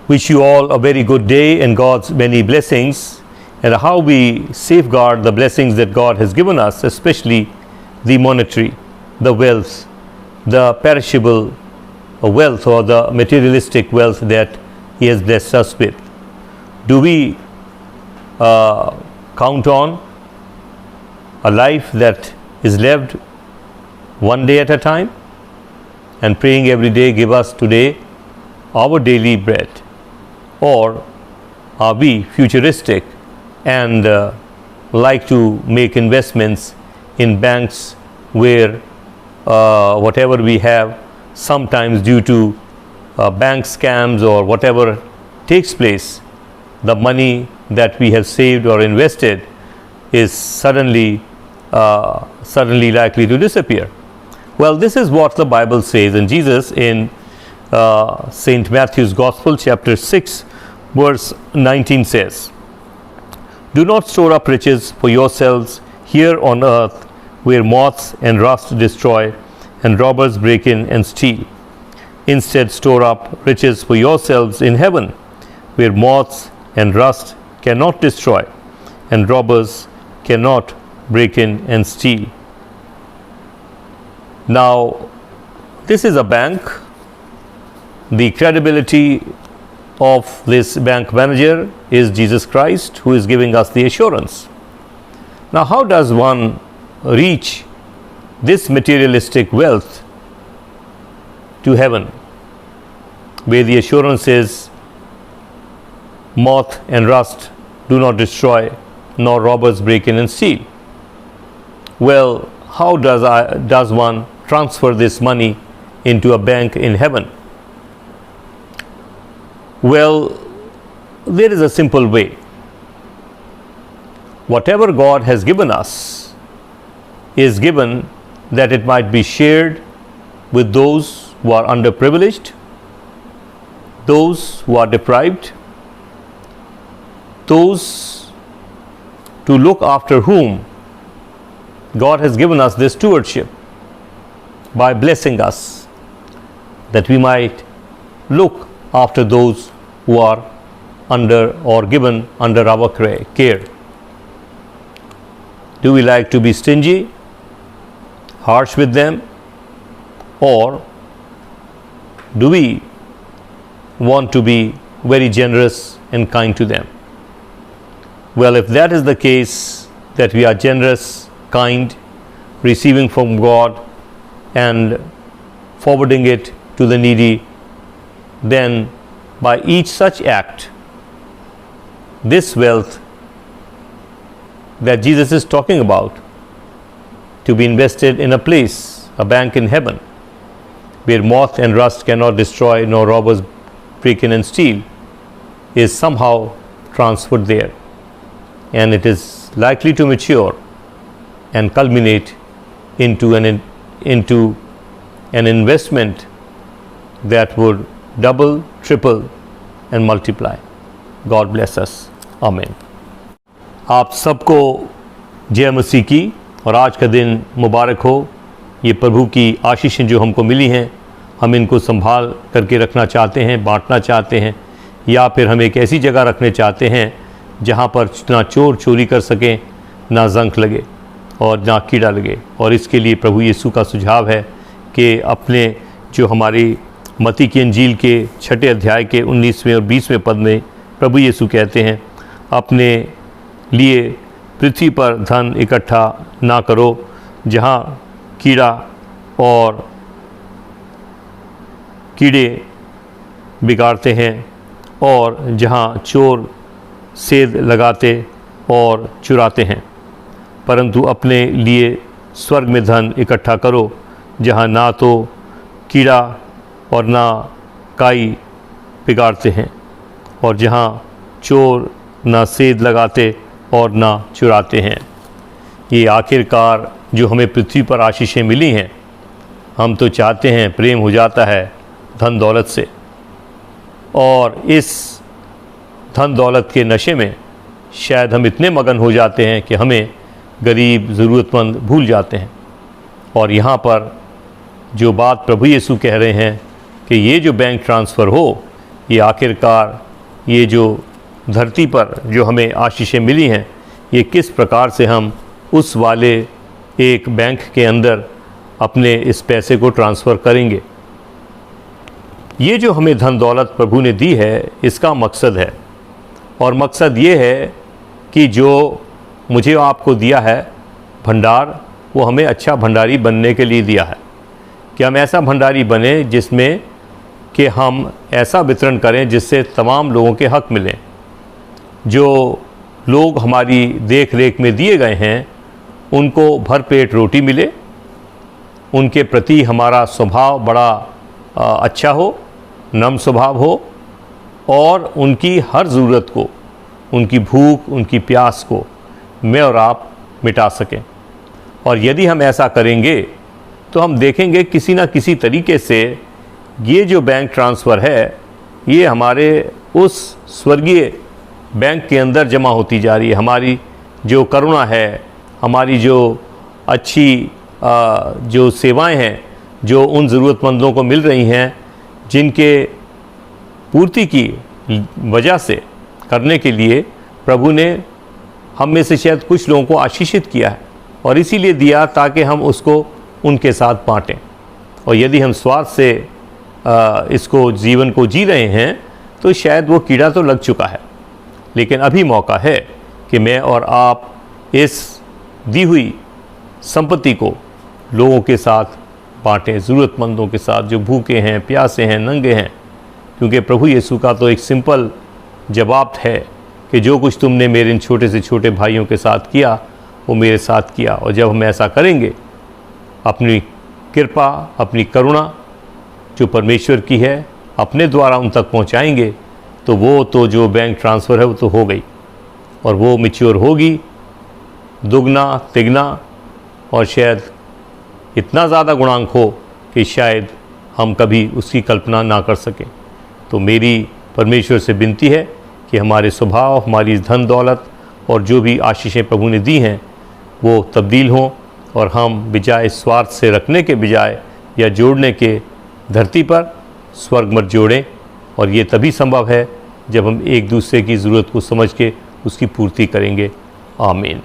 Wish you all a very good day and God's many blessings, and how we safeguard the blessings that God has given us, especially the monetary, the wealth, the perishable wealth, or the materialistic wealth that He has blessed us with. Do we count on a life that is lived one day at a time, and praying every day, give us today our daily bread? Or are we futuristic and like to make investments in banks where whatever we have, sometimes due to bank scams or whatever takes place, the money that we have saved or invested is suddenly likely to disappear? Well, this is what the Bible says, and Jesus in St. Matthew's Gospel, chapter 6, verse 19 says, "Do not store up riches for yourselves here on earth, where moths and rust destroy, and robbers break in and steal. Instead, store up riches for yourselves in heaven, where moths and rust cannot destroy, and robbers cannot break in and steal." Now, this is a bank. The credibility of this bank manager is Jesus Christ, who is giving us the assurance. Now, how does one reach this materialistic wealth to heaven, where the assurance is moth and rust do not destroy, nor robbers break in and steal? Well, how does one transfer this money into a bank in heaven? Well, there is a simple way. Whatever God has given us is given that it might be shared with those who are underprivileged, those who are deprived, those to look after whom God has given us this stewardship by blessing us, that we might look after those who are under or given under our care. Do we like to be stingy, harsh with them, or do we want to be very generous and kind to them? Well, if that is the case, that we are generous, kind, receiving from God and forwarding it to the needy, then by each such act, this wealth that Jesus is talking about, to be invested in a place, a bank in heaven, where moth and rust cannot destroy, nor robbers break in and steal, is somehow transferred there, and it is likely to mature and culminate into an investment that would double, triple and multiply. God bless us. Amen. आप सबको जय मसीह की, और आज का दिन मुबारक हो। ये प्रभु की आशीषें जो हमको मिली हैं, हम इनको संभाल करके रखना चाहते हैं, बांटना चाहते हैं, या फिर हम एक ऐसी जगह रखने चाहते हैं जहाँ पर ना चोर चोरी कर सकें, ना जंक लगे और ना कीड़ा लगे। और इसके लिए प्रभु यीशु का सुझाव है कि अपने जो हमारी मत्ती की इंजील के 6 अध्याय के 19वें और 20वें पद में प्रभु यीशु कहते हैं, अपने लिए पृथ्वी पर धन इकट्ठा ना करो, जहाँ कीड़ा और कीड़े बिगाड़ते हैं, और जहाँ चोर सेंध लगाते और चुराते हैं, परंतु अपने लिए स्वर्ग में धन इकट्ठा करो, जहाँ ना तो कीड़ा और ना काई बिगाड़ते हैं, और जहाँ चोर ना सेंध लगाते और ना चुराते हैं। ये आखिरकार जो हमें पृथ्वी पर आशीषें मिली हैं, हम तो चाहते हैं, प्रेम हो जाता है धन दौलत से, और इस धन दौलत के नशे में शायद हम इतने मगन हो जाते हैं कि हमें गरीब ज़रूरतमंद भूल जाते हैं। और यहाँ पर जो बात प्रभु यीशु कह रहे हैं कि ये जो बैंक ट्रांसफ़र हो, ये आखिरकार ये जो धरती पर जो हमें आशीषें मिली हैं, ये किस प्रकार से हम उस वाले एक बैंक के अंदर अपने इस पैसे को ट्रांसफ़र करेंगे। ये जो हमें धन दौलत प्रभु ने दी है, इसका मकसद है, और मकसद ये है कि जो मुझे आपको दिया है भंडार, वो हमें अच्छा भंडारी बनने के लिए दिया है कि हम ऐसा भंडारी बने जिसमें कि हम ऐसा वितरण करें जिससे तमाम लोगों के हक मिलें। जो लोग हमारी देख रेख में दिए गए हैं उनको भरपेट रोटी मिले, उनके प्रति हमारा स्वभाव बड़ा अच्छा हो, नम्र स्वभाव हो, और उनकी हर ज़रूरत को, उनकी भूख, उनकी प्यास को मैं और आप मिटा सकें। और यदि हम ऐसा करेंगे तो हम देखेंगे किसी न किसी तरीके से ये जो बैंक ट्रांसफ़र है, ये हमारे उस स्वर्गीय बैंक के अंदर जमा होती जा रही है। हमारी जो करुणा है, हमारी जो अच्छी जो सेवाएं हैं, जो उन ज़रूरतमंदों को मिल रही हैं, जिनके पूर्ति की वजह से करने के लिए प्रभु ने हम में से शायद कुछ लोगों को आशीषित किया है, और इसीलिए दिया ताकि हम उसको उनके साथ बाँटें। और यदि हम स्वार्थ से इसको जीवन को जी रहे हैं तो शायद वो कीड़ा तो लग चुका है, लेकिन अभी मौका है कि मैं और आप इस दी हुई संपत्ति को लोगों के साथ बाँटें, ज़रूरतमंदों के साथ, जो भूखे हैं, प्यासे हैं, नंगे हैं। क्योंकि प्रभु यीशु का तो एक सिंपल जवाब है कि जो कुछ तुमने मेरे इन छोटे से छोटे भाइयों के साथ किया वो मेरे साथ किया। और जब हम ऐसा करेंगे, अपनी कृपा, अपनी करुणा जो परमेश्वर की है, अपने द्वारा उन तक पहुंचाएंगे, तो वो तो जो बैंक ट्रांसफ़र है वो तो हो गई, और वो मैच्योर होगी दुगना तिगना, और शायद इतना ज़्यादा गुणांक हो कि शायद हम कभी उसकी कल्पना ना कर सकें। तो मेरी परमेश्वर से विनती है कि हमारे स्वभाव, हमारी धन दौलत और जो भी आशीषें प्रभु ने दी हैं वो तब्दील हों, और हम बजाय स्वार्थ से रखने के बजाय या जोड़ने के धरती पर स्वर्ग मत जोड़ें। और ये तभी संभव है जब हम एक दूसरे की ज़रूरत को समझ के उसकी पूर्ति करेंगे। आमीन।